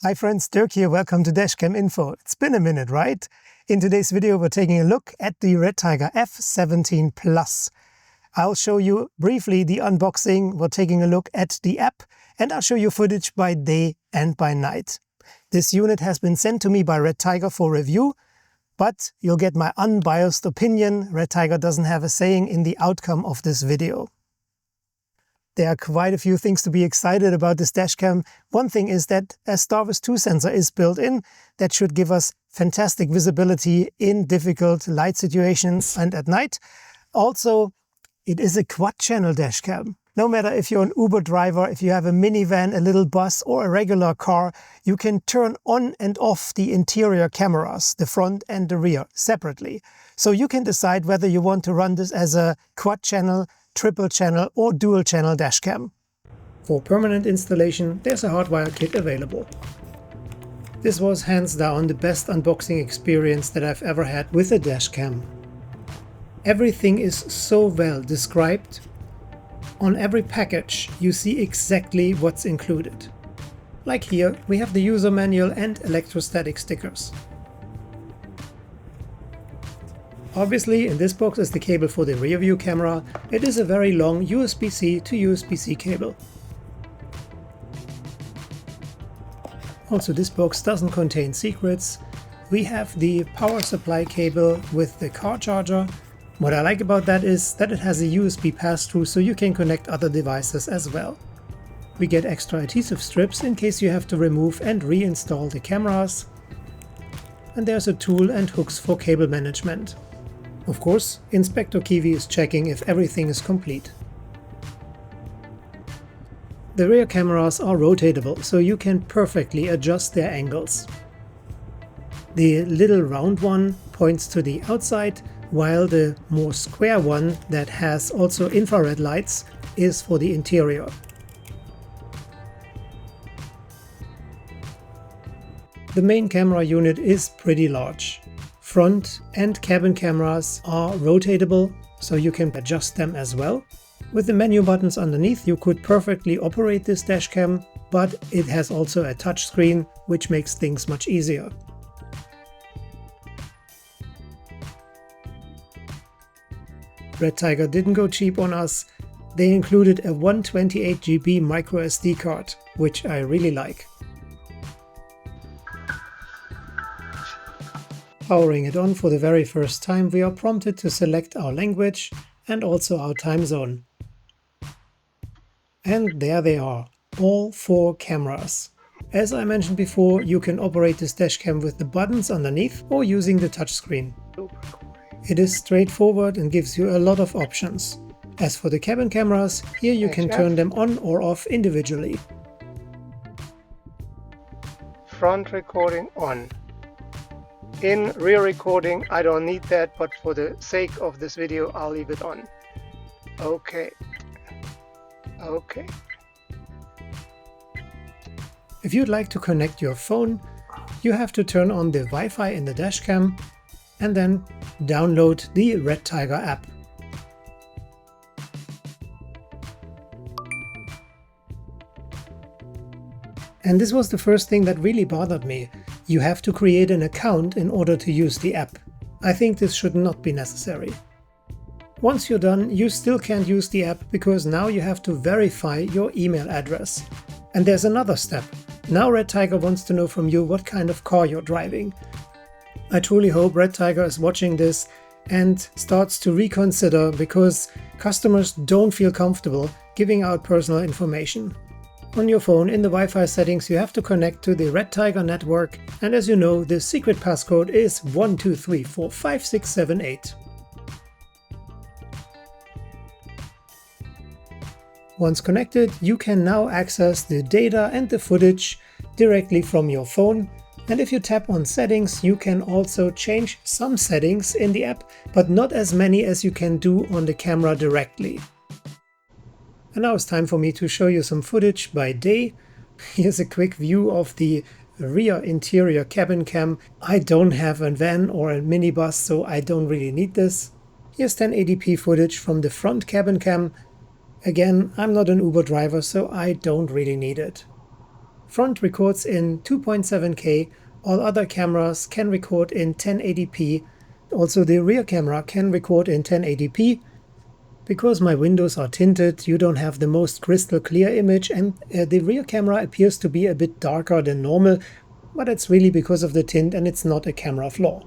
Hi friends, Dirk here, welcome to Dashcam Info. It's been a minute, right? In today's video we're taking a look at the RedTiger F17 Plus. I'll show you briefly the unboxing, we're taking a look at the app, and I'll show you footage by day and by night. This unit has been sent to me by RedTiger for review, but you'll get my unbiased opinion. RedTiger doesn't have a saying in the outcome of this video. There are quite a few things to be excited about this dashcam. One thing is that a Starvis 2 sensor is built in that should give us fantastic visibility in difficult light situations and at night. Also, it is a quad-channel dashcam. No matter if you're an Uber driver, if you have a minivan, a little bus or a regular car, you can turn on and off the interior cameras, the front and the rear, separately. So you can decide whether you want to run this as a quad-channel, triple channel or dual channel dashcam. For permanent installation, there's a hardwire kit available. This was hands down the best unboxing experience that I've ever had with a dashcam. Everything is so well described. On every package you see exactly what's included. Like here we have the user manual and electrostatic stickers. Obviously, in this box is the cable for the rear view camera. It is a very long USB-C to USB-C cable. Also, this box doesn't contain secrets. We have the power supply cable with the car charger. What I like about that is that it has a USB pass-through so you can connect other devices as well. We get extra adhesive strips in case you have to remove and reinstall the cameras. And there's a tool and hooks for cable management. Of course, Inspector Kiwi is checking if everything is complete. The rear cameras are rotatable, so you can perfectly adjust their angles. The little round one points to the outside, while the more square one that has also infrared lights is for the interior. The main camera unit is pretty large. Front and cabin cameras are rotatable, so you can adjust them as well. With the menu buttons underneath you could perfectly operate this dashcam, but it has also a touchscreen, which makes things much easier. RedTiger didn't go cheap on us. They included a 128 GB microSD card, which I really like. Powering it on for the very first time, we are prompted to select our language and also our time zone. And there they are, all 4 cameras. As I mentioned before, you can operate this dashcam with the buttons underneath or using the touchscreen. It is straightforward and gives you a lot of options. As for the cabin cameras, here you can turn them on or off individually. Front recording on. In rear recording I don't need that, but for the sake of this video I'll leave it on. Okay. If you'd like to connect your phone, you have to turn on the Wi-Fi in the dashcam and then download the RedTiger app. And this was the first thing that really bothered me. You have to create an account in order to use the app. I think this should not be necessary. Once you're done, you still can't use the app because now you have to verify your email address. And there's another step. Now RedTiger wants to know from you what kind of car you're driving. I truly hope RedTiger is watching this and starts to reconsider, because customers don't feel comfortable giving out personal information. On your phone, in the Wi-Fi settings, you have to connect to the RedTiger network, and as you know, the secret passcode is 12345678. Once connected, you can now access the data and the footage directly from your phone, and if you tap on settings, you can also change some settings in the app, but not as many as you can do on the camera directly. And now it's time for me to show you some footage by day. Here's a quick view of the rear interior cabin cam. I don't have a van or a minibus, so I don't really need this. Here's 1080p footage from the front cabin cam. Again, I'm not an Uber driver, so I don't really need it. Front records in 2.7K, all other cameras can record in 1080p. Also the rear camera can record in 1080p. Because my windows are tinted, you don't have the most crystal clear image, and the rear camera appears to be a bit darker than normal, but it's really because of the tint and it's not a camera flaw.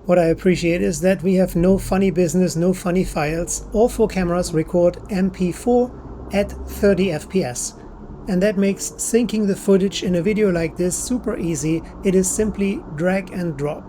What I appreciate is that we have no funny business, no funny files. All 4 cameras record MP4 at 30 FPS. And that makes syncing the footage in a video like this super easy. It is simply drag and drop.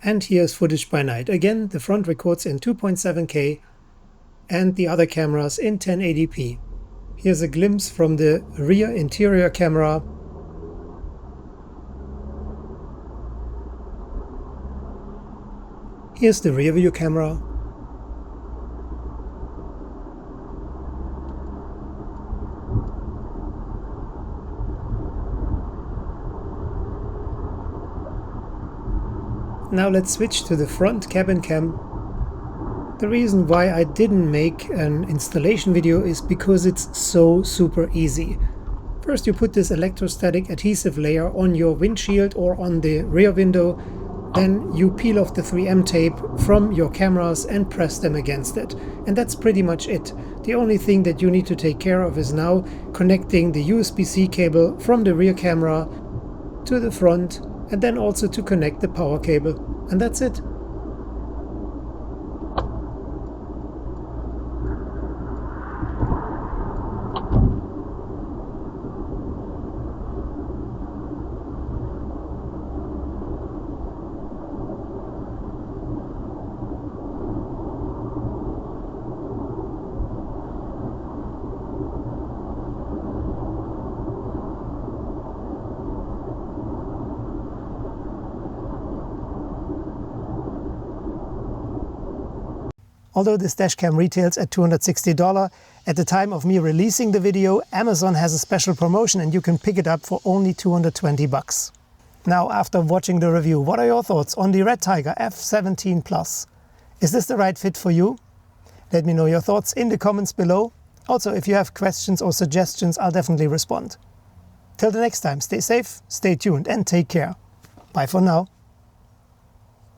And here's footage by night. Again, the front records in 2.7K and the other cameras in 1080p. Here's a glimpse from the rear interior camera. Here's the rear view camera. Now let's switch to the front cabin cam. The reason why I didn't make an installation video is because it's so super easy. First you put this electrostatic adhesive layer on your windshield or on the rear window, then you peel off the 3M tape from your cameras and press them against it. And that's pretty much it. The only thing that you need to take care of is now connecting the USB-C cable from the rear camera to the front, and then also to connect the power cable. And that's it. Although this dashcam retails at $260, at the time of me releasing the video, Amazon has a special promotion and you can pick it up for only 220 bucks. Now, after watching the review, what are your thoughts on the RedTiger F17 Plus? Is this the right fit for you? Let me know your thoughts in the comments below. Also, if you have questions or suggestions, I'll definitely respond. Till the next time, stay safe, stay tuned, and take care. Bye for now.